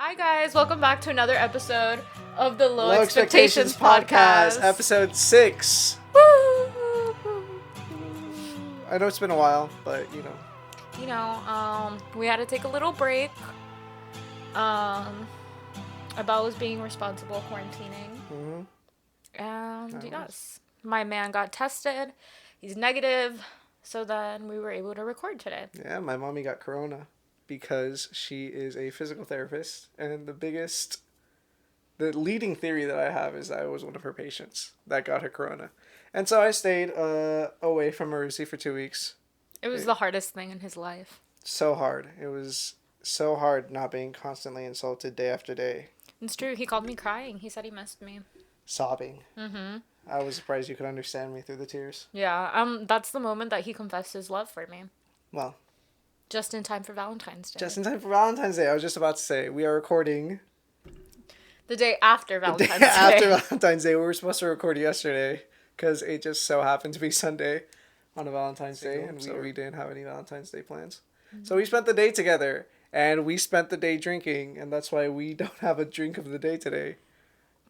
Hi guys, welcome back to another episode of the Low, Low Expectations Podcast, episode 6. Woo! I know it's been a while, but We had to take a little break. About was being responsible quarantining. And yes, my man got tested. He's negative. So then we were able to record today. Yeah, my mommy got corona because she is a physical therapist, and the leading theory that I have is I was one of her patients that got her corona. And so I stayed away from Marusi for 2 weeks. It was the hardest thing in his life. So hard. It was so hard not being constantly insulted day after day. It's true. He called me crying. He said he missed me. Sobbing. Mm-hmm. I was surprised you could understand me through the tears. Yeah, that's the moment that he confessed his love for me. Well. Just in time for Valentine's Day. Just in time for Valentine's Day. I was just about to say, we are recording the day after Valentine's Day. After Valentine's Day. We were supposed to record yesterday because it just so happened to be Sunday on a Valentine's Day, and we didn't have any Valentine's Day plans. Mm-hmm. So we spent the day together, and we spent the day drinking, and that's why we don't have a drink of the day today.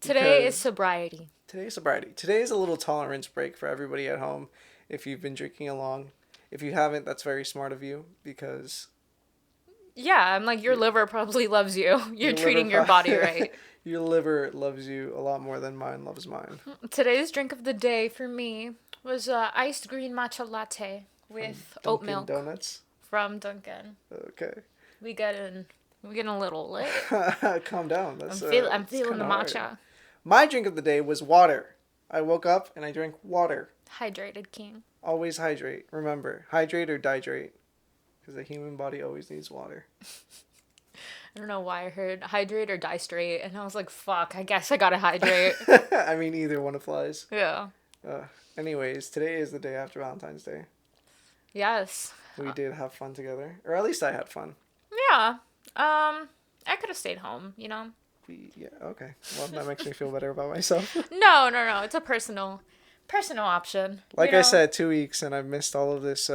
Today is sobriety. Today's sobriety. Today is a little tolerance break for everybody at home if you've been drinking along. If you haven't, that's very smart of you because... Yeah, I'm like, your liver probably loves you. You're treating your body right. Your liver loves you a lot more than mine loves mine. Today's drink of the day for me was iced green matcha latte with oat milk. Donuts? From Dunkin'. Okay. We getting a little lit. Calm down. I'm feeling the matcha. Hard. My drink of the day was water. I woke up and I drank water. Hydrated king. Always hydrate. Remember, hydrate or dihydrate. Because the human body always needs water. I don't know why I heard hydrate or die straight. And I was like, fuck, I guess I gotta hydrate. I mean, either one applies. Yeah. Anyways, today is the day after Valentine's Day. Yes. We did have fun together. Or at least I had fun. Yeah. I could have stayed home, Yeah, okay. Well, that makes me feel better about myself. No. It's a personal option. Like I said, 2 weeks, and I've missed all of this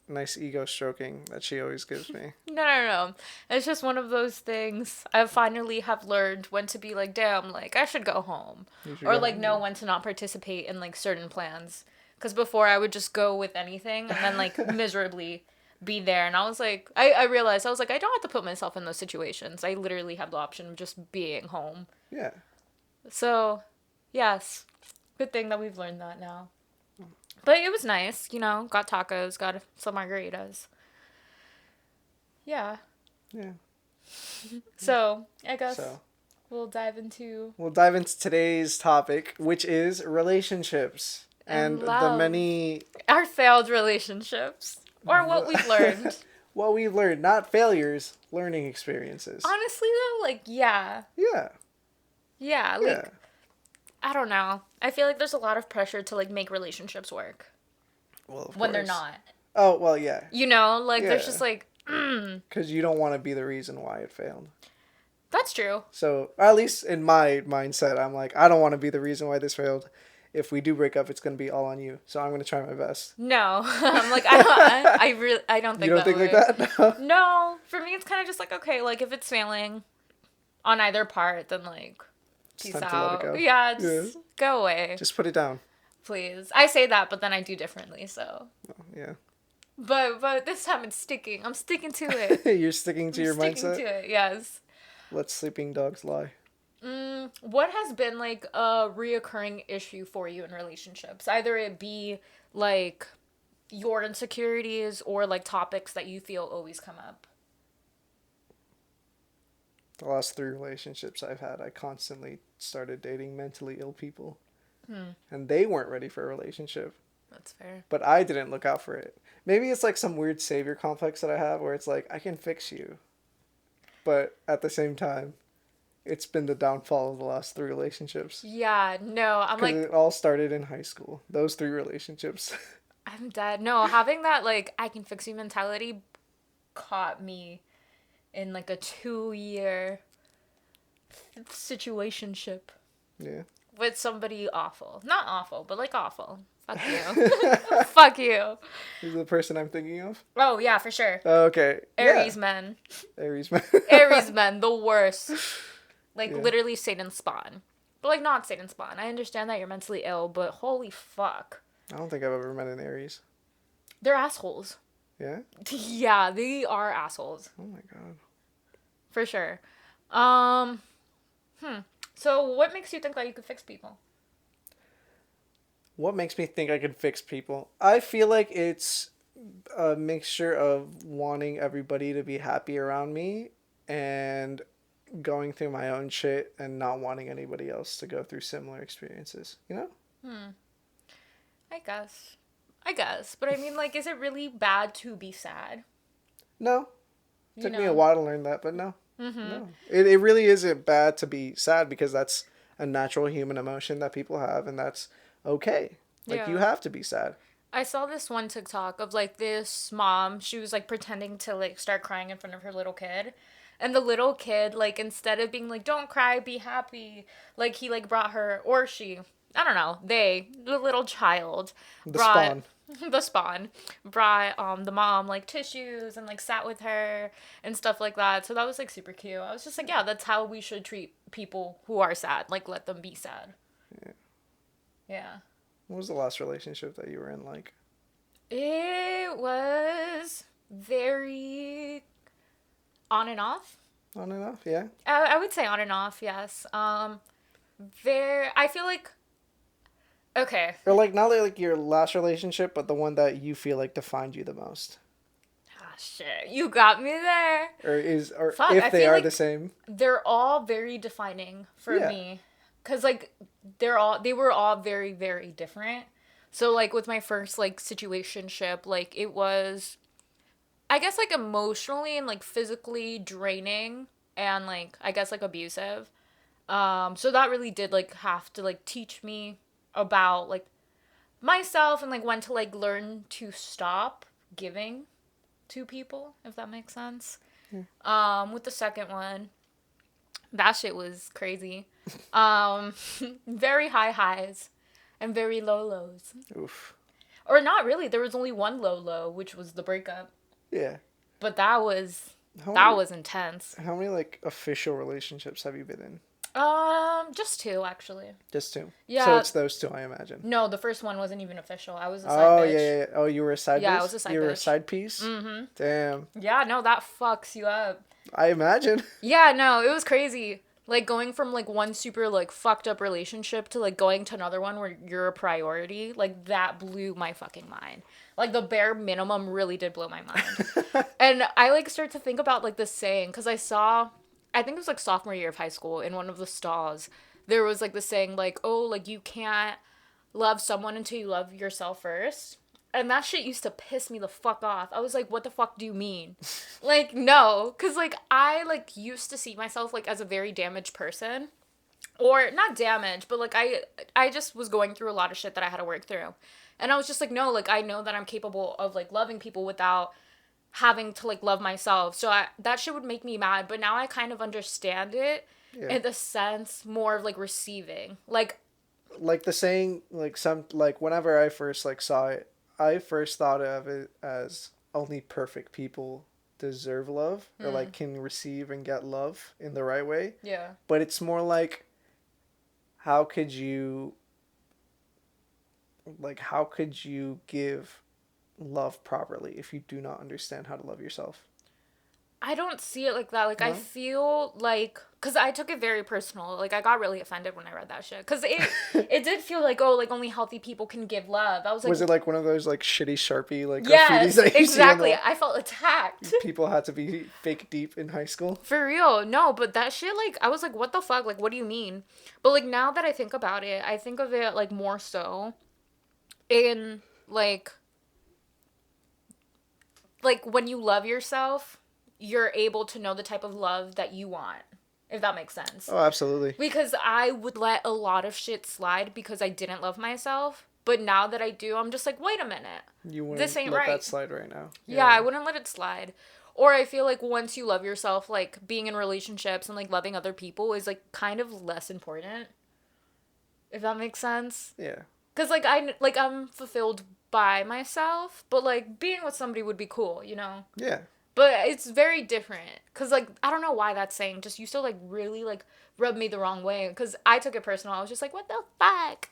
nice ego stroking that she always gives me. No. It's just one of those things. I finally have learned when to be like, damn, like, I should go home. Or, like, know when to not participate in, like, certain plans. Because before I would just go with anything and then, like, miserably be there. And I was like, I realized, I was like, I don't have to put myself in those situations. I literally have the option of just being home. Yeah. So, yes. Good thing that we've learned that now. But it was nice, got tacos, got some margaritas. Yeah. Yeah. So, I guess we'll dive into today's topic, which is relationships. And the many... Our failed relationships. Or what we've learned. What we've learned. Not failures, learning experiences. Honestly, though, like, yeah. Yeah. Yeah, like... Yeah. I don't know. I feel like there's a lot of pressure to, like, make relationships work. Well, of course. When they're not. Oh, well, yeah. There's just, like... Because you don't want to be the reason why it failed. That's true. So, at least in my mindset, I'm like, I don't want to be the reason why this failed. If we do break up, it's going to be all on you. So I'm going to try my best. No. I'm like, I don't think that You don't think like that? No. For me, it's kind of just like, okay, like, if it's failing on either part, then, like... Peace out. To let it go. Yeah, just go away. Just put it down. Please. I say that, but then I do differently, so. Oh, yeah. But this time it's sticking. I'm sticking to it. You're sticking to your mindset? Sticking to it, yes. Let sleeping dogs lie. What has been, like, a reoccurring issue for you in relationships? Either it be, like, your insecurities or, like, topics that you feel always come up. The last 3 relationships I've had, I constantly started dating mentally ill people. And they weren't ready for a relationship. That's fair. But I didn't look out for it. Maybe it's like some weird savior complex that I have where it's like, I can fix you. But at the same time, it's been the downfall of the last 3 relationships. Yeah, no, I'm like... it all started in high school. Those 3 relationships. I'm dead. No, having that, like, I can fix you mentality caught me in, like, a 2-year situationship. Yeah. With somebody awful. Not awful, but, like, awful. Fuck you. Fuck you. Is the person I'm thinking of? Oh, yeah, for sure. Oh, okay. Aries men. Aries men. Aries men, the worst. Like, Yeah. literally Satan's spawn. But, like, not Satan's spawn. I understand that you're mentally ill, but holy fuck. I don't think I've ever met an Aries. They're assholes. Yeah? Yeah, they are assholes. Oh my god. For sure. So what makes you think that you could fix people? What makes me think I can fix people? I feel like it's a mixture of wanting everybody to be happy around me and going through my own shit and not wanting anybody else to go through similar experiences. You know? I guess. But I mean, like, is it really bad to be sad? No. Took me a know? while to learn that, but no. No. It really isn't bad to be sad because that's a natural human emotion that people have, and that's okay. Like, you have to be sad. I saw this one TikTok of, like, this mom. She was, like, pretending to, like, start crying in front of her little kid. And the little kid, like, instead of being like, don't cry, be happy, like, he, like, brought her, or she, I don't know, the little child, Spawn. The spawn, brought, the mom, like, tissues and, like, sat with her and stuff like that. So that was, like, super cute. I was just like, yeah, that's how we should treat people who are sad. Like, let them be sad. Yeah. What was the last relationship that you were in like? It was very on and off. On and off, yeah. I would say on and off, yes. I feel like, okay. Or like not like your last relationship, but the one that you feel like defined you the most. Ah, shit, you got me there. Or Fuck, if I they feel are like the same. They're all very defining for me, cause like they were all very, very different. So like with my first like situationship, like it was, I guess, like emotionally and like physically draining and like I guess like abusive. So that really did like have to like teach me about like myself and like when to like learn to stop giving to people, if that makes sense. With the second one, that shit was crazy. Very high highs and very low lows. Oof. Or not really. There was only one low low, which was the breakup. Yeah. But that was intense. How many like official relationships have you been in? Just two actually. Just two. Yeah. So it's those two, I imagine. No, the first one wasn't even official. I was a side bitch. Yeah. Oh, you were a side. Yeah, bitch? I was a side You were bitch. a side piece. Mm-hmm. Damn. Yeah, no, that fucks you up. I imagine. Yeah, no, it was crazy. Like going from like one super like fucked up relationship to like going to another one where you're a priority, like that blew my fucking mind. Like the bare minimum really did blow my mind. And I like start to think about like this saying because I think it was like sophomore year of high school in one of the stalls, there was like the saying like, oh, like you can't love someone until you love yourself first. And that shit used to piss me the fuck off. I was like, what the fuck do you mean? Like, no. Because, like, I, like, used to see myself, like, as a very damaged person. Or, not damaged, but, like, I just was going through a lot of shit that I had to work through. And I was just like, no, like, I know that I'm capable of, like, loving people without having to, like, love myself. So that shit would make me mad. But now I kind of understand it in the sense more of, like, receiving. Like the saying, like, whenever I first, like, saw it, I first thought of it as only perfect people deserve love or like can receive and get love in the right way. Yeah. But it's more like how could you give love properly if you do not understand how to love yourself? I don't see it like that. Like, no? I feel like... Because I took it very personal. Like, I got really offended when I read that shit. Because it did feel like, oh, like, only healthy people can give love. I was like... Was it like one of those, like, shitty Sharpie, like, yes, graffitis that you exactly. see I felt attacked. People had to be fake deep in high school? For real. No, but that shit, like, I was like, what the fuck? Like, what do you mean? But, like, now that I think about it, I think of it, like, more so in, like, when you love yourself... you're able to know the type of love that you want, if that makes sense. Oh, absolutely. Because I would let a lot of shit slide because I didn't love myself. But now that I do, I'm just like, wait a minute. You wouldn't this ain't let right. that slide right now. Yeah, I wouldn't let it slide. Or I feel like once you love yourself, like being in relationships and like loving other people is like kind of less important. If that makes sense. Yeah. Cause like I'm fulfilled by myself, but like being with somebody would be cool, you know. Yeah. But it's very different. Cause like I don't know why that saying just used to like really like rub me the wrong way. Cause I took it personal. I was just like, what the fuck.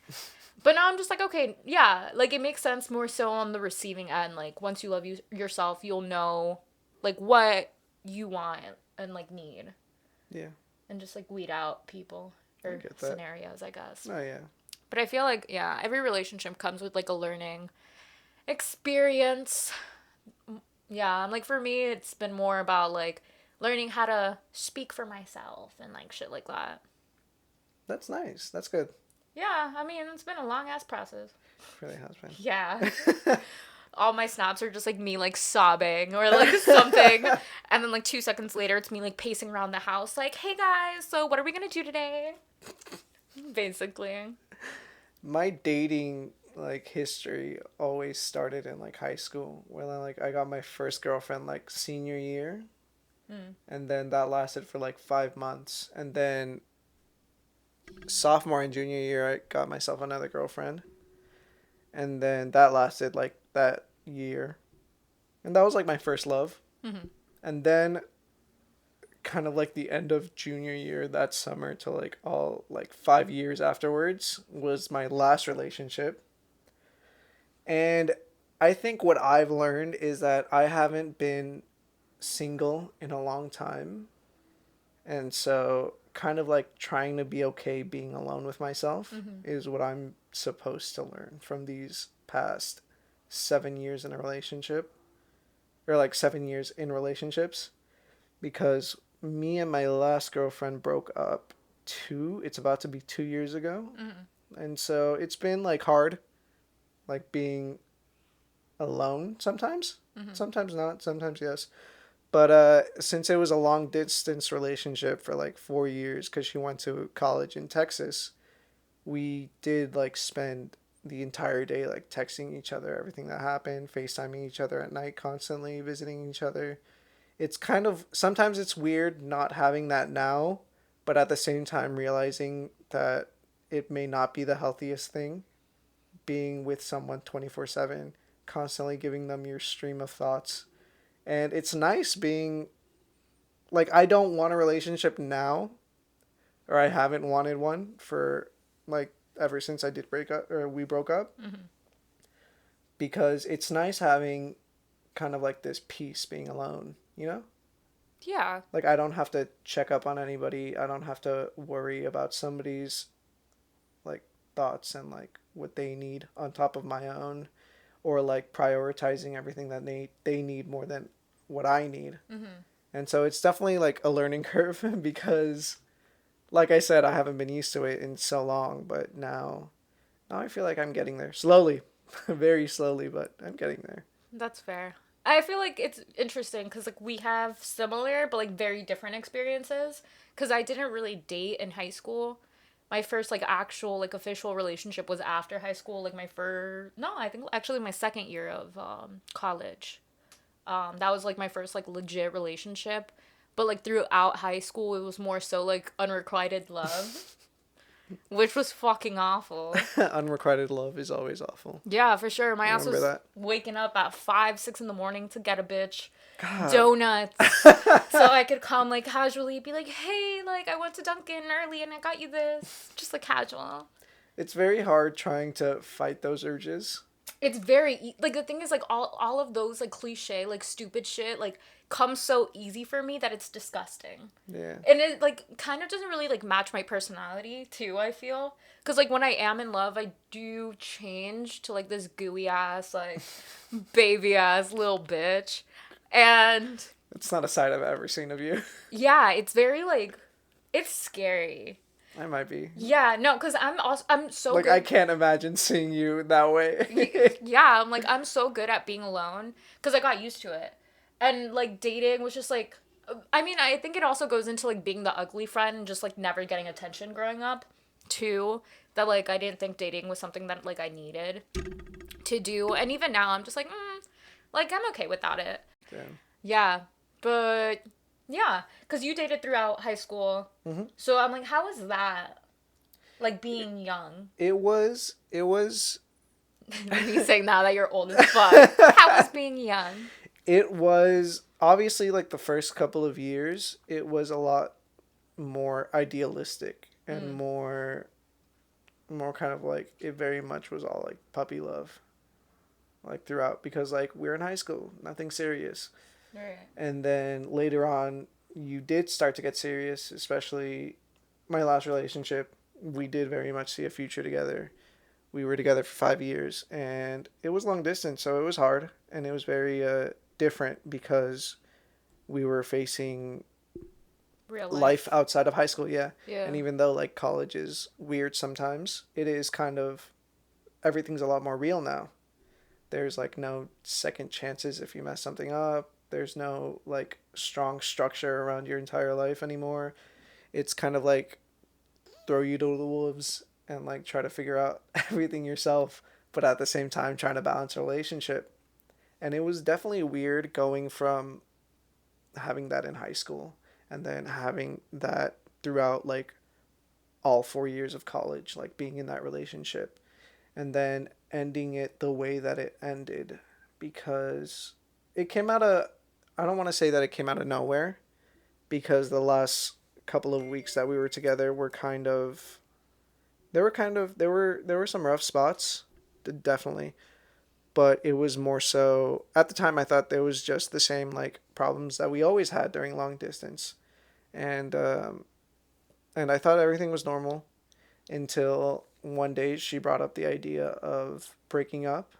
But now I'm just like, okay, yeah, like it makes sense more so on the receiving end. Like once you love yourself, you'll know like what you want and like need. Yeah. And just like weed out people or scenarios, I guess. Oh yeah. But I feel like yeah, every relationship comes with like a learning experience. Yeah, and like for me, it's been more about like learning how to speak for myself and like shit like that. That's nice. That's good. Yeah, I mean, it's been a long ass process. It really has been. Yeah. All my snaps are just like me like sobbing or like something. And then like 2 seconds later, it's me like pacing around the house like, hey guys, so what are we gonna do today? Basically. My dating like history always started in like high school when I got my first girlfriend like senior year. And then that lasted for like 5 months. And then sophomore and junior year, I got myself another girlfriend. And then that lasted like that year. And that was like my first love. And then kind of like the end of junior year that summer to like all like 5 years afterwards was my last relationship. And I think what I've learned is that I haven't been single in a long time. And so kind of like trying to be okay being alone with myself is what I'm supposed to learn from these past 7 years in a relationship, or like 7 years in relationships, because me and my last girlfriend broke up it's about to be 2 years ago. And so it's been like hard, like being alone sometimes. Sometimes not, sometimes yes. But since it was a long distance relationship for like 4 years, because she went to college in Texas, we did like spend the entire day like texting each other, everything that happened, FaceTiming each other at night, constantly visiting each other. It's kind of, sometimes it's weird not having that now, but at the same time realizing that it may not be the healthiest thing, being with someone 24/7, constantly giving them your stream of thoughts. And it's nice being like, I don't want a relationship now, or I haven't wanted one for like ever since I did break up, or we broke up. Because it's nice having kind of like this peace being alone, you know? Yeah. Like I don't have to check up on anybody. I don't have to worry about somebody's like thoughts and like what they need on top of my own, or like prioritizing everything that they need more than what I need. And so it's definitely like a learning curve because like I said, I haven't been used to it in so long, but now I feel like I'm getting there slowly. Very slowly, but I'm getting there. That's fair. I feel like it's interesting because like we have similar but like very different experiences. Because I didn't really date in high school. My first like actual like official relationship was after high school. Like my first, no, I think actually my second year of college. That was like my first like legit relationship. But like throughout high school, it was more so like unrequited love. Which was fucking awful. Unrequited love is always awful. Yeah, for sure. My ass was waking up at 5, 6 in the morning to get a bitch donuts. So I could come like casually be like, hey, like I went to Dunkin' early and I got you this. Just like casual. It's very hard trying to fight those urges. It's very, like the thing is like all of those like cliche, like stupid shit, like comes so easy for me that it's disgusting. Yeah. And it like kind of doesn't really like match my personality too, I feel. Because like when I am in love, I do change to like this gooey ass, like baby ass little bitch. And it's not a side I've ever seen of you. Yeah, it's very like, it's scary. I might be. Yeah, no, because I'm so like good. I can't imagine seeing you that way. Yeah, I'm so good at being alone because I got used to it. And like dating was just like, I mean, I think it also goes into like being the ugly friend and just like never getting attention growing up too. That like I didn't think dating was something that like I needed to do. And even now I'm just like, like I'm okay without it. Damn. Yeah, but yeah, because you dated throughout high school. So I'm like, how was that? Like being young. It was. Me saying now that you're old as fuck. How was being young? It was obviously like the first couple of years. It was a lot more idealistic and more kind of like it very much was all like puppy love, like throughout because like we're in high school, nothing serious. Right. And then later on, you did start to get serious, especially my last relationship. We did very much see a future together. We were together for 5 years, and it was long distance, so it was hard, and it was very different because we were facing Real life outside of high school, yeah. Yeah. And even though like college is weird sometimes, it is kind of everything's a lot more real now. There's like no second chances if you mess something up. There's no like strong structure around your entire life anymore. It's kind of like throw you to the wolves and like try to figure out everything yourself, but at the same time trying to balance a relationship. And it was definitely weird going from having that in high school and then having that throughout like all 4 years of college, like being in that relationship and then ending it the way that it ended because it came out of, I don't want to say that it came out of nowhere because the last couple of weeks that we were together were kind of, there were some rough spots, definitely, but it was more so at the time I thought there was just the same like problems that we always had during long distance, and and I thought everything was normal until one day she brought up the idea of breaking up,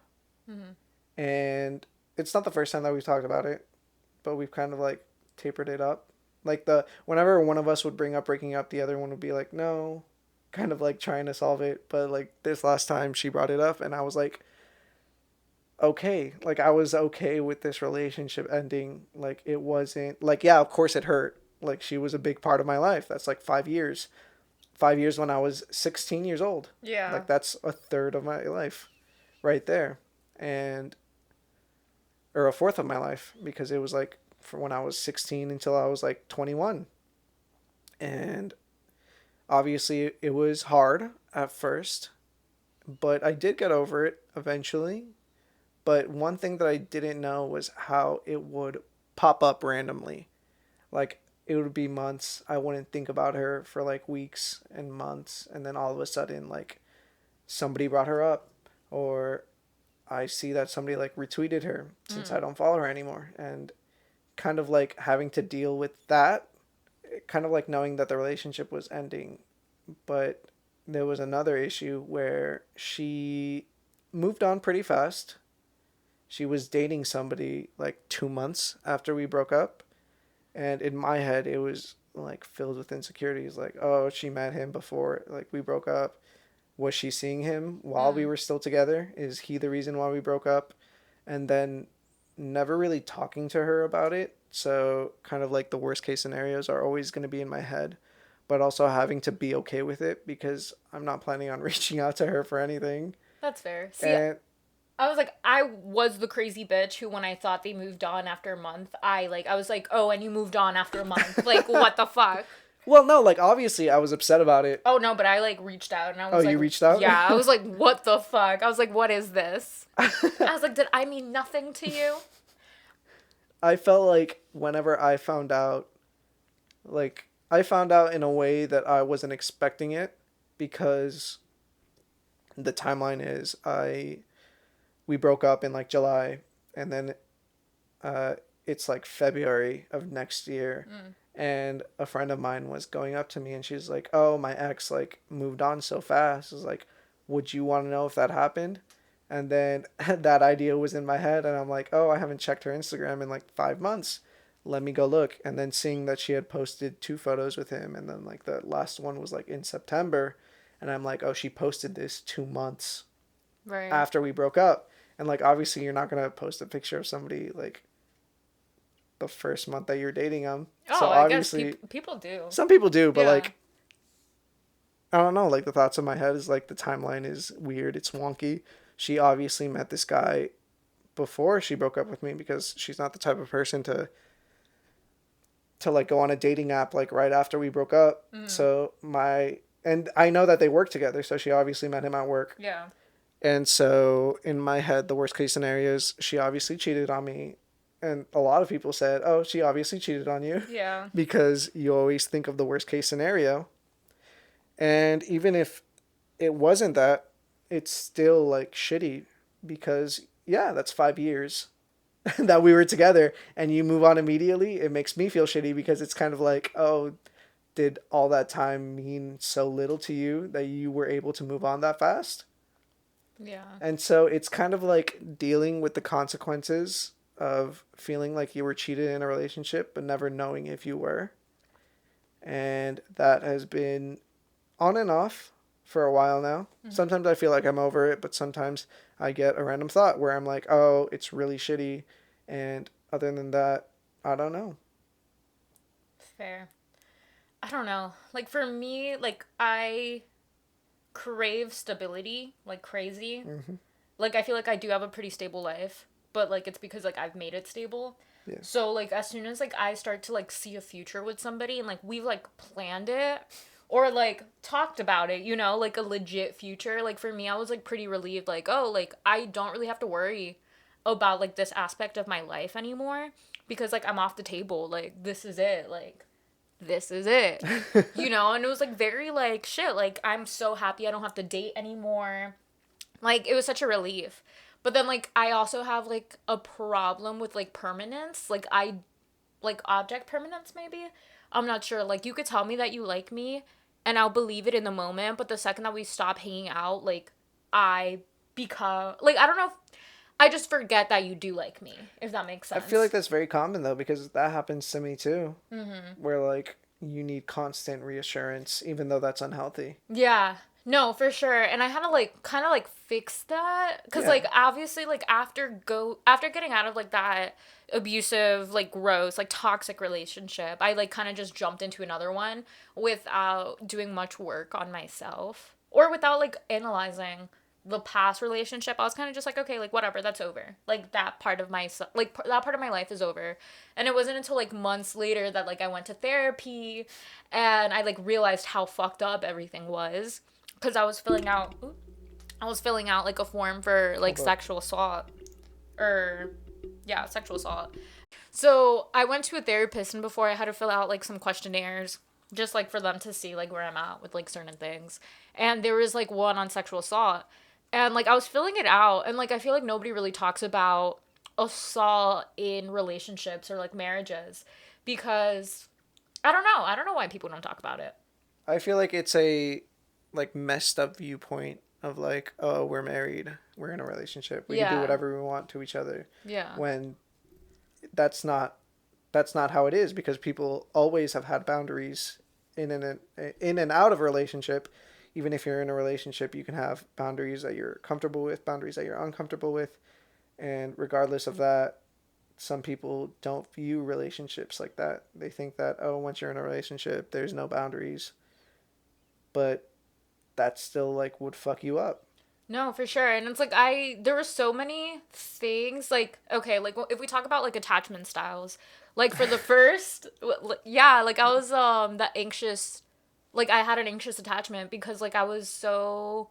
and it's not the first time that we've talked about it, but we've kind of like tapered it up. Like the whenever one of us would bring up breaking up, the other one would be like, no, kind of like trying to solve it. But like this last time she brought it up and I was like, okay, like I was okay with this relationship ending. Like it wasn't like, yeah, of course it hurt. Like she was a big part of my life. That's like 5 years. 5 years when I was 16 years old. Yeah. Like that's a third of my life right there. And or a fourth of my life because it was like from when I was 16 until I was like 21. And obviously it was hard at first, but I did get over it eventually. But one thing that I didn't know was how it would pop up randomly. Like it would be months. I wouldn't think about her for like weeks and months. And then all of a sudden, like somebody brought her up or I see that somebody like retweeted her since I don't follow her anymore. And kind of like having to deal with that, kind of like knowing that the relationship was ending. But there was another issue where she moved on pretty fast. She was dating somebody like 2 months after we broke up. And in my head, it was like filled with insecurities. Like, oh, she met him before like we broke up. Was she seeing him while we were still together? Is he the reason why we broke up? And then never really talking to her about it. So kind of like the worst case scenarios are always going to be in my head, but also having to be okay with it because I'm not planning on reaching out to her for anything. That's fair. See, And I was like, I was the crazy bitch who, when I thought they moved on after a month, I was like, oh, and you moved on after a month. Like, what the fuck? well, no, like obviously I was upset about it. Oh, no, but I like reached out and I was like, you reached out? Yeah, I was like, what the fuck? I was like, what is this? I was like, did I mean nothing to you? I felt like whenever I found out, like I found out in a way that I wasn't expecting it because the timeline is we broke up in like July and then it's like February of next year. And a friend of mine was going up to me and she was like, oh, my ex like moved on so fast. I was like, would you want to know if that happened? And then that idea was in my head and I'm like, oh, I haven't checked her Instagram in like 5 months. Let me go look. And then seeing that she had posted 2 photos with him and then like the last one was like in September. And I'm like, oh, she posted this 2 months after we broke up. And like, obviously you're not going to post a picture of somebody like the first month that you're dating them. Oh, so obviously, I guess people do. Some people do, but Yeah. like, I don't know. Like the thoughts in my head is like the timeline is weird. It's wonky. She obviously met this guy before she broke up with me because she's not the type of person to like go on a dating app like right after we broke up. So my And I know that they work together, so she obviously met him at work. Yeah. And so in my head, the worst case scenario is she obviously cheated on me. And a lot of people said, oh, she obviously cheated on you. Yeah. Because you always think of the worst case scenario. And even if it wasn't that, it's still like shitty because, yeah, that's 5 years that we were together and you move on immediately. It makes me feel shitty because it's kind of like, oh, did all that time mean so little to you that you were able to move on that fast? Yeah. And so it's kind of like dealing with the consequences of feeling like you were cheated in a relationship but never knowing if you were. And that has been on and off for a while now. Mm-hmm. Sometimes I feel like I'm over it, but sometimes I get a random thought where I'm like, oh, it's really shitty. And other than that, I don't know. Fair. I don't know. Like, for me, like, I crave stability like crazy. Mm-hmm. Like, I feel like I do have a pretty stable life, but, like, it's because, like, I've made it stable. Yeah. So, like, as soon as, like, I start to, like, see a future with somebody and, like, we've, like, planned it or, like, talked about it, you know, like, a legit future, like, for me, I was, like, pretty relieved, like, oh, like, I don't really have to worry about, like, this aspect of my life anymore because, like, I'm off the table. Like, this is it. Like, this is it. You know, and it was, like, very, like, shit, like, I'm so happy I don't have to date anymore. Like, it was such a relief. But then, like, I also have, like, a problem with, like, permanence. Like, object permanence, maybe? I'm not sure. Like, you could tell me that you like me, and I'll believe it in the moment. But the second that we stop hanging out, like, I become, like, I don't know if, I just forget that you do like me, if that makes sense. I feel like that's very common, though, because that happens to me, too. Mm-hmm. Where, like, you need constant reassurance, even though that's unhealthy. Yeah. No, for sure. And I had to like kind of like fix that cuz like obviously like after getting out of like that abusive, like gross, like toxic relationship, I like kind of just jumped into another one without doing much work on myself or without like analyzing the past relationship. I was kind of just like, okay, like whatever, that's over. Like that part of my that part of my life is over. And it wasn't until like months later that like I went to therapy and I like realized how fucked up everything was because I was filling out like a form for like sexual assault or yeah, sexual assault. So I went to a therapist and before I had to fill out like some questionnaires just like for them to see like where I'm at with like certain things. And there was like one on sexual assault. And like I was filling it out and like I feel like nobody really talks about assault in relationships or like marriages because I don't know. I don't know why people don't talk about it. I feel like it's a like messed up viewpoint of like, oh, we're married, we're in a relationship, we can do whatever we want to each other. Yeah. When that's not how it is because people always have had boundaries in and out of a relationship. Even if you're in a relationship, you can have boundaries that you're comfortable with, boundaries that you're uncomfortable with, and regardless of that, some people don't view relationships like that. They think that, oh, once you're in a relationship, there's no boundaries. But that still like would fuck you up. No, for sure. And it's like there were so many things like okay, like if we talk about like attachment styles, like for the first yeah, like I was the anxious, like I had an anxious attachment because like I was so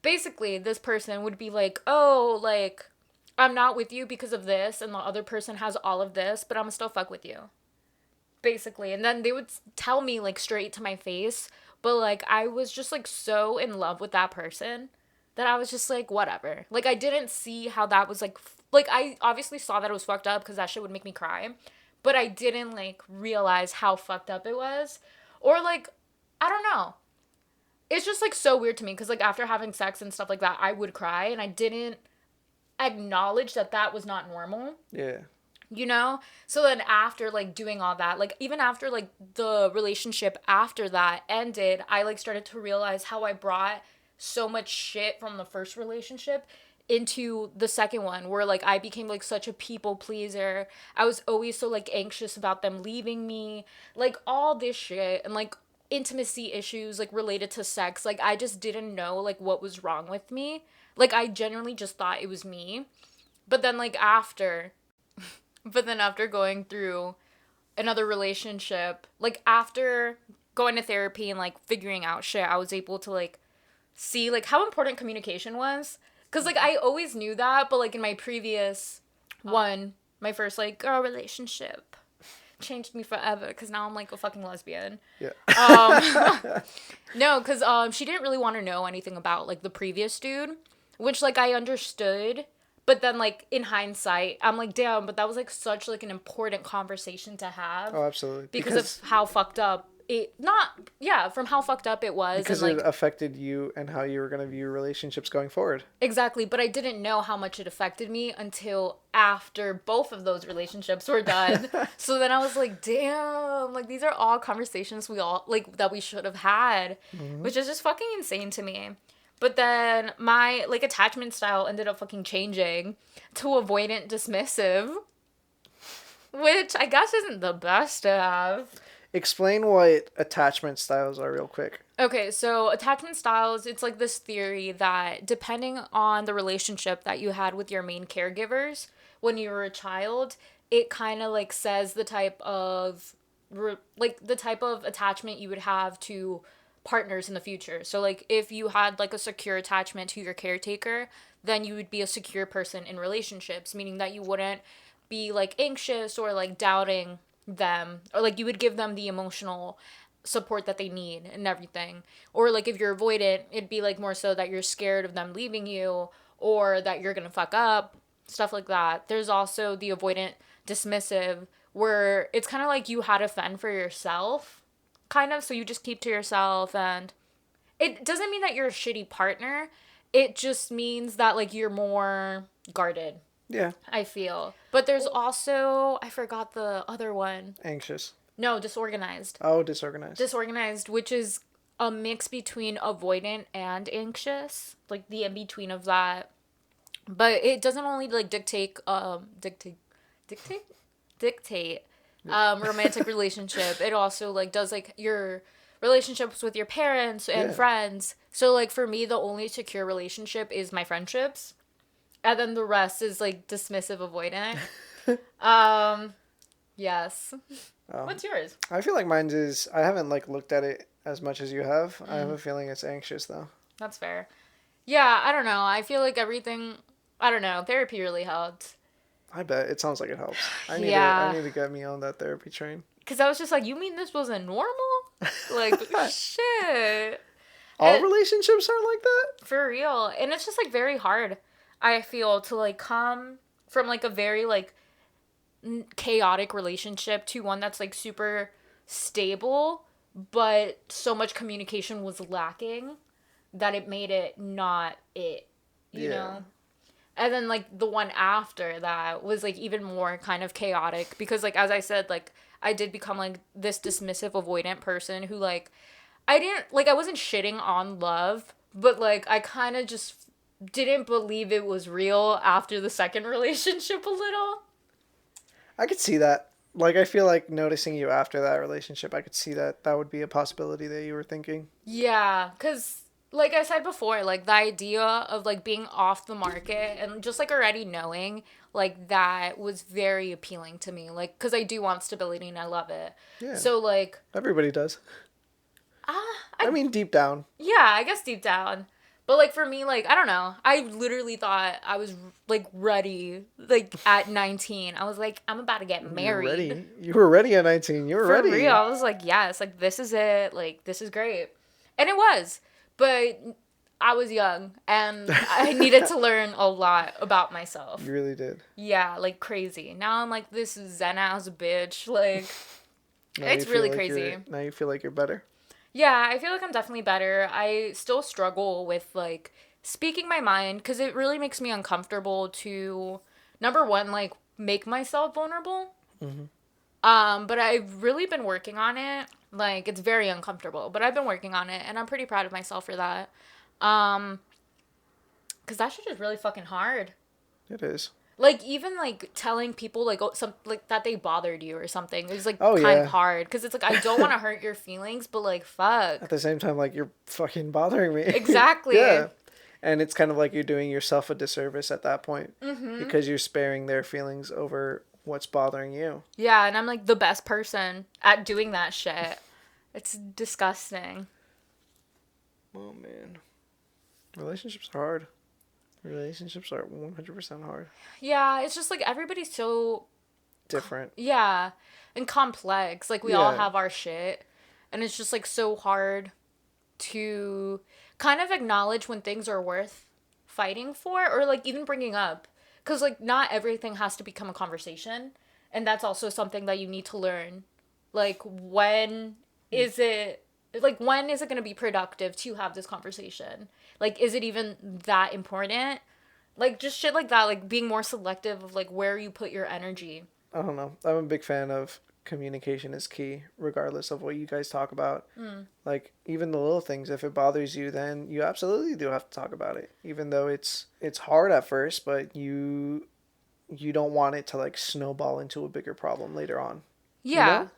basically this person would be like, "Oh, like I'm not with you because of this and the other person has all of this, but I'm gonna still fuck with you." Basically. And then they would tell me like straight to my face, but like I was just like so in love with that person that I was just like whatever. Like I didn't see how that was like I obviously saw that it was fucked up because that shit would make me cry, but I didn't like realize how fucked up it was or like I don't know. It's just like so weird to me because like after having sex and stuff like that, I would cry and I didn't acknowledge that that was not normal. Yeah. You know? So then after like doing all that, like even after like the relationship after that ended, I like started to realize how I brought so much shit from the first relationship into the second one where like I became like such a people pleaser. I was always so like anxious about them leaving me. Like all this shit and like intimacy issues like related to sex. Like I just didn't know like what was wrong with me. Like I genuinely just thought it was me. But then like after going through another relationship, like after going to therapy and like figuring out shit, I was able to like see like how important communication was. Cause like I always knew that, but like in my previous one, my first like girl relationship changed me forever. Cause now I'm like a fucking lesbian. Yeah. No, cause she didn't really want to know anything about like the previous dude, which like I understood. But then like in hindsight, I'm like, damn, but that was like such like an important conversation to have. Oh, absolutely. Because of how fucked up from how fucked up it was. Because and, like, it affected you and how you were going to view relationships going forward. Exactly, but I didn't know how much it affected me until after both of those relationships were done. So then I was like, damn, like these are all conversations we all like that we should have had, which is just fucking insane to me. But then my like attachment style ended up fucking changing to avoidant dismissive, which I guess isn't the best to have. Explain what attachment styles are real quick. Okay, so attachment styles, it's like this theory that depending on the relationship that you had with your main caregivers when you were a child, it kind of like says the type of attachment you would have to partners in the future. So like if you had like a secure attachment to your caretaker, then you would be a secure person in relationships, meaning that you wouldn't be like anxious or like doubting them, or like you would give them the emotional support that they need and everything. Or like if you're avoidant, it'd be like more so that you're scared of them leaving you or that you're gonna fuck up, stuff like that. There's also the avoidant dismissive, where it's kind of like you had to fend for yourself, kind of, so you just keep to yourself. And it doesn't mean that you're a shitty partner, it just means that like you're more guarded. Yeah. I feel. But there's also, I forgot the other one. Anxious. No, disorganized. Oh, disorganized. Disorganized, which is a mix between avoidant and anxious, like the in between of that. But it doesn't only like dictate romantic relationship. It also like does like your relationships with your parents and friends. So like for me, the only secure relationship is my friendships. And then the rest is like dismissive avoidant. Yes. What's yours? I feel like mine is, I haven't like looked at it as much as you have. I have a feeling it's anxious though. That's fair. Yeah, I don't know. I feel like everything, I don't know. Therapy really helped. I bet. It sounds like it helps. I need to get me on that therapy train. Because I was just like, you mean this wasn't normal? Like, shit. All relationships are like that? For real. And it's just like very hard, I feel, to like come from like a very like chaotic relationship to one that's like super stable, but so much communication was lacking that it made it not it, you know? And then like the one after that was like even more kind of chaotic because like as I said, like I did become like this dismissive avoidant person who like I wasn't shitting on love, but like I kind of just didn't believe it was real after the second relationship a little. I could see that. Like, I feel like noticing you after that relationship, I could see that that would be a possibility that you were thinking. Yeah, because like I said before, like the idea of like being off the market and just like already knowing like that was very appealing to me. Like, because I do want stability and I love it. Yeah. So like. Everybody does. I mean, deep down. Yeah, I guess deep down. But, like, for me, like, I don't know. I literally thought I was, like, ready, like, at 19. I was like, I'm about to get married. Ready. You were ready at 19. You were ready. For real. I was like, yes, like, this is it. Like, this is great. And it was. But I was young, and I needed to learn a lot about myself. You really did. Yeah, like, crazy. Now I'm, like, this zen-ass bitch. Like, it's really like crazy. Now you feel like you're better. Yeah, I feel like I'm definitely better. I still struggle with, like, speaking my mind because it really makes me uncomfortable to, number one, like, make myself vulnerable. Mm-hmm. But I've really been working on it. Like, it's very uncomfortable, but I've been working on it, and I'm pretty proud of myself for that. Because that shit is really fucking hard. It is. Like, even, like, telling people, like, like, that they bothered you or something is, like, kind of hard. Because it's, like, I don't want to hurt your feelings, but, like, fuck. At the same time, like, you're fucking bothering me. Exactly. Yeah. And it's kind of like you're doing yourself a disservice at that point. Mm-hmm. Because you're sparing their feelings over what's bothering you. Yeah, and I'm, like, the best person at doing that shit. It's disgusting. Oh, man. Relationships are hard. Relationships are 100% hard. Yeah, it's just like everybody's so different. Yeah, and complex. Like we all have our shit, and it's just like so hard to kind of acknowledge when things are worth fighting for or like even bringing up, because like not everything has to become a conversation, and that's also something that you need to learn. Like when is it going to be productive to have this conversation? Like, is it even that important? Like just shit like that, like being more selective of like where you put your energy. I don't know. I'm a big fan of communication is key, regardless of what you guys talk about. Like, even the little things, if it bothers you, then you absolutely do have to talk about it. Even though it's hard at first, but you don't want it to like snowball into a bigger problem later on. Yeah. You know?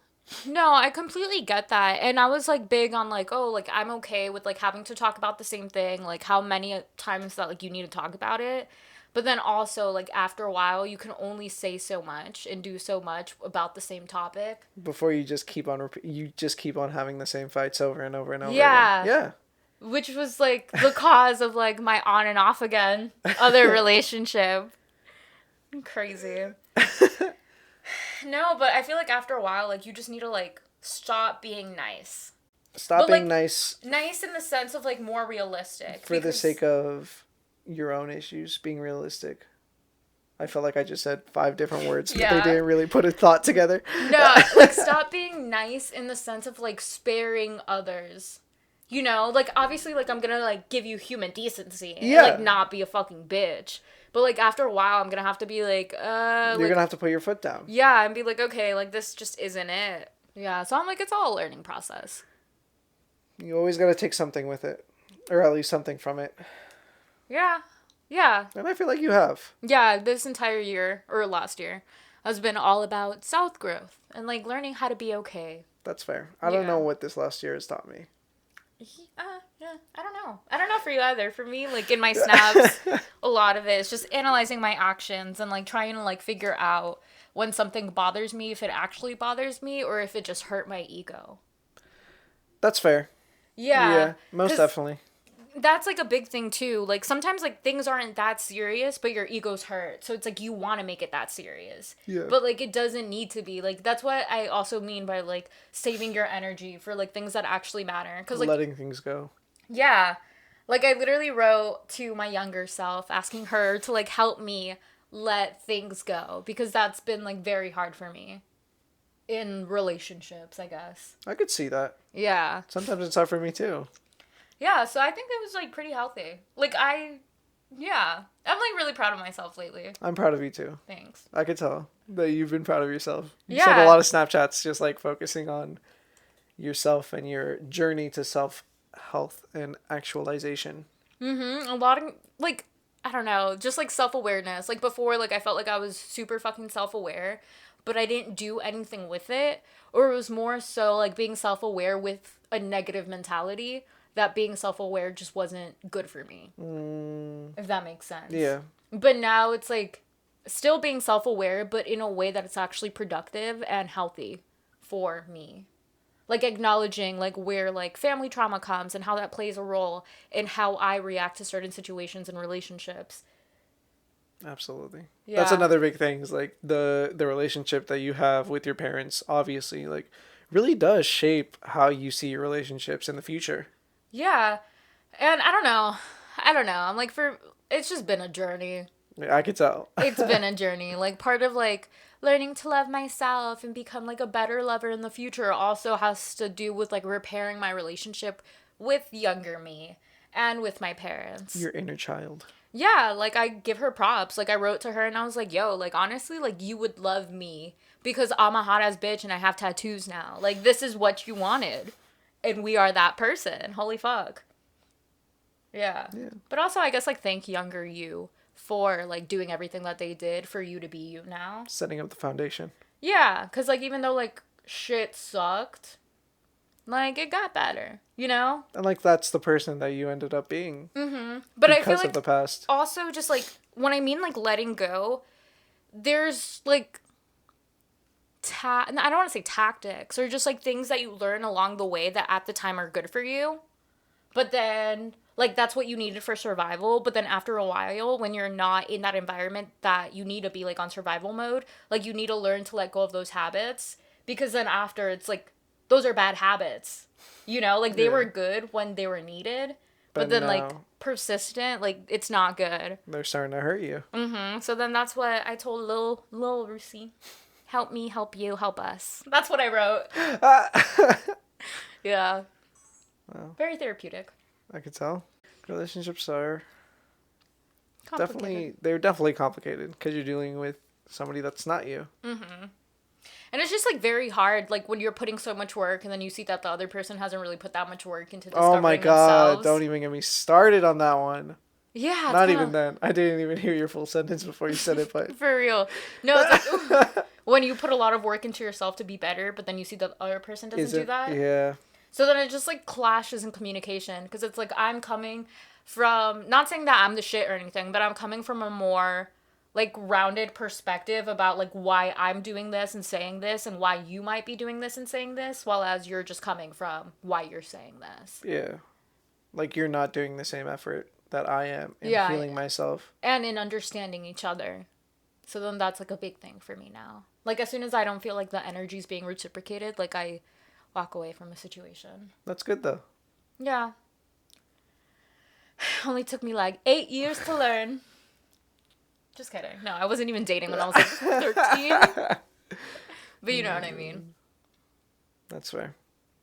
No, I completely get that. And I was like big on like, oh, like I'm okay with like having to talk about the same thing, like how many times that like you need to talk about it. But then also like after a while you can only say so much and do so much about the same topic. Before you just keep on having the same fights over and over and over Yeah. again. Yeah. Which was like the cause of like my on and off again other relationship. Crazy. No, but I feel like after a while, like, you just need to, like, stop being nice. Stop being nice. Nice in the sense of, like, more realistic. For the sake of your own issues, being realistic. I felt like I just said 5 different words, but they didn't really put a thought together. No, like, stop being nice in the sense of, like, sparing others. You know? Like, obviously, like, I'm gonna, like, give you human decency. And, like, not be a fucking bitch. But, like, after a while, I'm gonna have to be like, You're gonna have to put your foot down. Yeah, and be like, okay, like, this just isn't it. Yeah, so I'm like, it's all a learning process. You always gotta take something with it. Or at least something from it. Yeah. Yeah. And I feel like you have. Yeah, this entire year, or last year, has been all about self-growth and, like, learning how to be okay. That's fair. I don't know what this last year has taught me. Yeah, I don't know. I don't know for you either. For me, like, in my snaps, a lot of it is just analyzing my actions and, like, trying to, like, figure out when something bothers me, if it actually bothers me, or if it just hurt my ego. That's fair. Yeah, most definitely. That's, like, a big thing, too. Like, sometimes, like, things aren't that serious, but your ego's hurt. So it's, like, you want to make it that serious. Yeah. But, like, it doesn't need to be. Like, that's what I also mean by, like, saving your energy for, like, things that actually matter. 'Cause, like, letting things go. Yeah. Like, I literally wrote to my younger self, asking her to, like, help me let things go. Because that's been, like, very hard for me. In relationships, I guess. I could see that. Yeah. Sometimes it's hard for me, too. Yeah, so I think it was, like, pretty healthy. Like, I'm, like, really proud of myself lately. I'm proud of you, too. Thanks. I could tell that you've been proud of yourself. You sent a lot of Snapchats just, like, focusing on yourself and your journey to self-health and actualization. A lot of, like, I don't know, just, like, self-awareness. Like, before, like, I felt like I was super fucking self-aware, but I didn't do anything with it. Or it was more so, like, being self-aware with a negative mentality, that being self-aware just wasn't good for me. If that makes sense. Yeah. But now it's like still being self-aware, but in a way that it's actually productive and healthy for me. Like acknowledging like where like family trauma comes and how that plays a role in how I react to certain situations and relationships. Absolutely. Yeah. That's another big thing is like the relationship that you have with your parents obviously like really does shape how you see your relationships in the future. Yeah. And I don't know. I'm like it's just been a journey. Yeah, I could tell. It's been a journey. Like part of like learning to love myself and become like a better lover in the future also has to do with like repairing my relationship with younger me and with my parents. Your inner child. Yeah, like I give her props. Like I wrote to her and I was like, yo, like honestly, like you would love me because I'm a hot ass bitch and I have tattoos now. Like this is what you wanted. And we are that person. Holy fuck. Yeah. But also, I guess, like, thank younger you for, like, doing everything that they did for you to be you now. Setting up the foundation. Yeah. Because, like, even though, like, shit sucked, like, it got better, you know? And, like, that's the person that you ended up being. But I feel like because of the past. Also, just, like, when I mean, like, letting go, there's, like... I don't want to say tactics, or just like things that you learn along the way that at the time are good for you. But then, like, that's what you needed for survival. But then after a while, when you're not in that environment that you need to be, like, on survival mode, like, you need to learn to let go of those habits. Because then after, it's like, those are bad habits. You know? Like, they were good when they were needed. But then, like, persistent, like, it's not good. They're starting to hurt you. Mm-hmm. So then that's what I told Lil Rusi. Help me, help you, help us. That's what I wrote. Yeah. Wow. Very therapeutic. I could tell. Relationships are they're definitely complicated because you're dealing with somebody that's not you. Mm-hmm. And it's just like very hard, like when you're putting so much work and then you see that the other person hasn't really put that much work into discovering themselves. Oh my God, don't even get me started on that one. Yeah. Not even then. I didn't even hear your full sentence before you said it, but... For real. No, it's like, when you put a lot of work into yourself to be better, but then you see the other person doesn't do that. Yeah. So then it just, like, clashes in communication. Because it's, like, I'm coming from... Not saying that I'm the shit or anything, but I'm coming from a more, like, rounded perspective about, like, why I'm doing this and saying this and why you might be doing this and saying this, while as you're just coming from why you're saying this. Yeah. Like, you're not doing the same effort that I am in healing myself. And in understanding each other. So then that's, like, a big thing for me now. Like, as soon as I don't feel like the energy's being reciprocated, like, I... walk away from a situation. That's good though. Yeah. Only took me like 8 years to learn. Just kidding. No, I wasn't even dating when I was like 13. But you know what I mean. That's fair.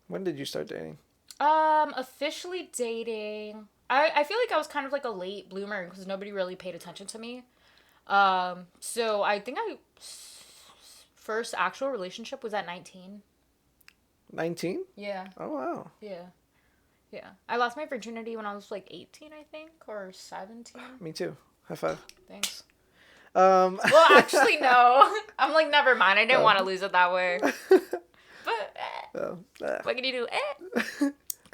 When did you start dating? Officially dating. I feel like I was kind of like a late bloomer because nobody really paid attention to me. So I think first actual relationship was at 19. 19? Yeah. Oh, wow. Yeah. Yeah. I lost my virginity when I was like 18, I think, or 17. Me too. High five. Thanks. Well, actually, no. I'm like, never mind. I didn't want to lose it that way. But, what can you do?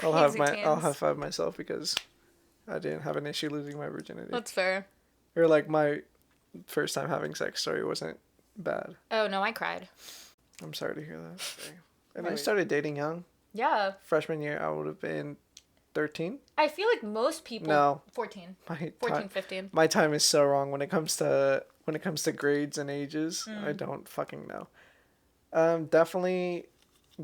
I'll high five myself because I didn't have an issue losing my virginity. That's fair. Or like my first time having sex story wasn't bad. Oh, no, I cried. I'm sorry to hear that. Okay. And I started dating young. Yeah. Freshman year, I would have been 13. I feel like most people... No. 14. 14, 15. My time is so wrong when it comes to grades and ages. I don't fucking know. Definitely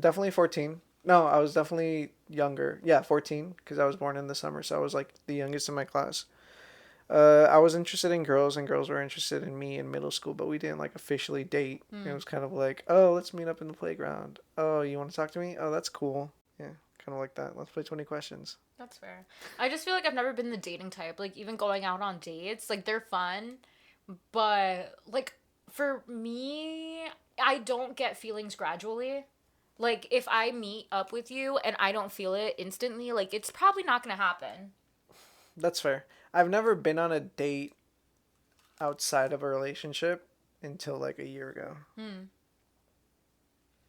14. No, I was definitely younger. Yeah, 14, because I was born in the summer, so I was like the youngest in my class. I was interested in girls, and girls were interested in me in middle school, but we didn't like officially date. It was kind of like, oh, let's meet up in the playground. Oh, you want to talk to me? Oh, that's cool. Yeah, kind of like that. Let's play 20 questions. That's fair. I just feel like I've never been the dating type. Like, even going out on dates, like, they're fun, but, like, for me, I don't get feelings gradually. Like, if I meet up with you and I don't feel it instantly, like, it's probably not going to happen. That's fair. I've never been on a date outside of a relationship until like a year ago.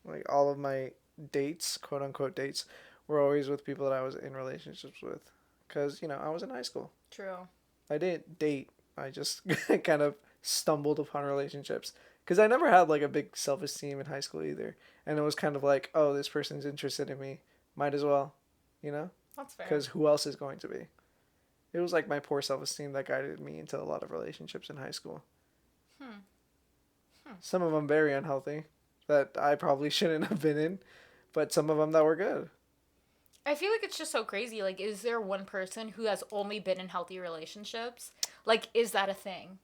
Like all of my dates, quote unquote dates, were always with people that I was in relationships with. Because, you know, I was in high school. True. I didn't date. I just kind of stumbled upon relationships. Because I never had like a big self-esteem in high school either. And it was kind of like, oh, this person's interested in me. Might as well. You know? That's fair. Because who else is going to be? It was like my poor self-esteem that guided me into a lot of relationships in high school. Some of them very unhealthy that I probably shouldn't have been in, but some of them that were good. I feel like it's just so crazy. Like, is there one person who has only been in healthy relationships? Like, is that a thing?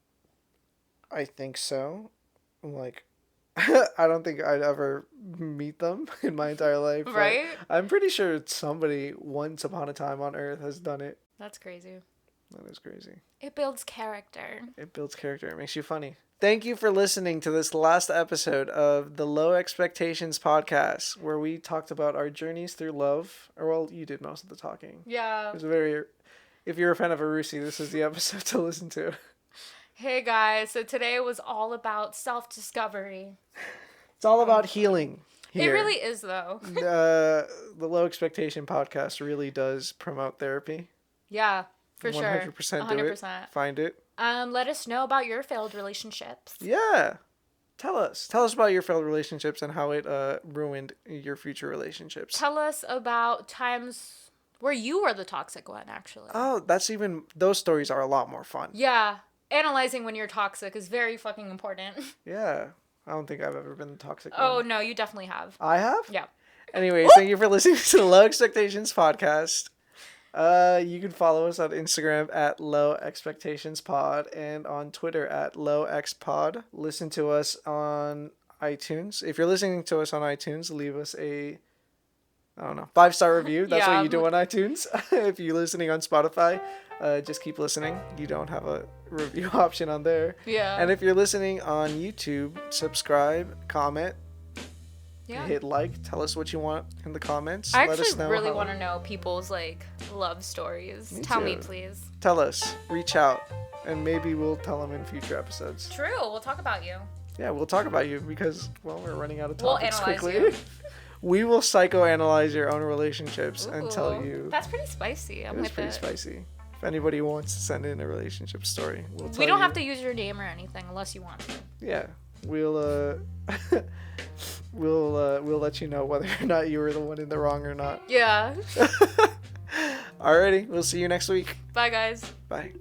I think so. Like, I don't think I'd ever meet them in my entire life. Right? I'm pretty sure somebody once upon a time on Earth has done it. That's crazy. That is crazy. It builds character. It builds character. It makes you funny. Thank you for listening to this last episode of the Low Expectations podcast, where we talked about our journeys through love. Or, well, you did most of the talking. Yeah. It was very... If you're a fan of Arusi, this is the episode to listen to. Hey, guys. So today was all about self-discovery. It's all about healing here. It really is, though. The Low Expectation podcast really does promote therapy. Yeah, for 100%, sure. 100% do it. Find it. Let us know about your failed relationships. Yeah. Tell us about your failed relationships and how it ruined your future relationships. Tell us about times where you were the toxic one, actually. Oh, those stories are a lot more fun. Yeah. Analyzing when you're toxic is very fucking important. Yeah. I don't think I've ever been the toxic one. Oh, no, you definitely have. I have? Yeah. Anyways, thank you for listening to the Low Expectations podcast. You can follow us on Instagram at Low Expectations Pod and on Twitter at LowXPod. Listen to us on iTunes. If you're listening to us on iTunes, leave us a 5-star review. That's what you do on iTunes. If you're listening on Spotify, just keep listening. You don't have a review option on there. Yeah. And if you're listening on YouTube, subscribe, comment. Yeah. Hit like. Tell us what you want in the comments. I actually really want to know people's love stories. Tell me, please. Tell us. Reach out, and maybe we'll tell them in future episodes. True. We'll talk about you. Yeah, we'll talk about you because we're running out of topics quickly. You. We will psychoanalyze your own relationships and tell you. That's pretty spicy. I'm with it. It's pretty spicy. If anybody wants to send in a relationship story, we'll tell you. We don't have to use your name or anything unless you want to. Yeah, we'll we'll let you know whether or not you were the one in the wrong or not. Yeah. Alrighty, we'll see you next week. Bye, guys. Bye.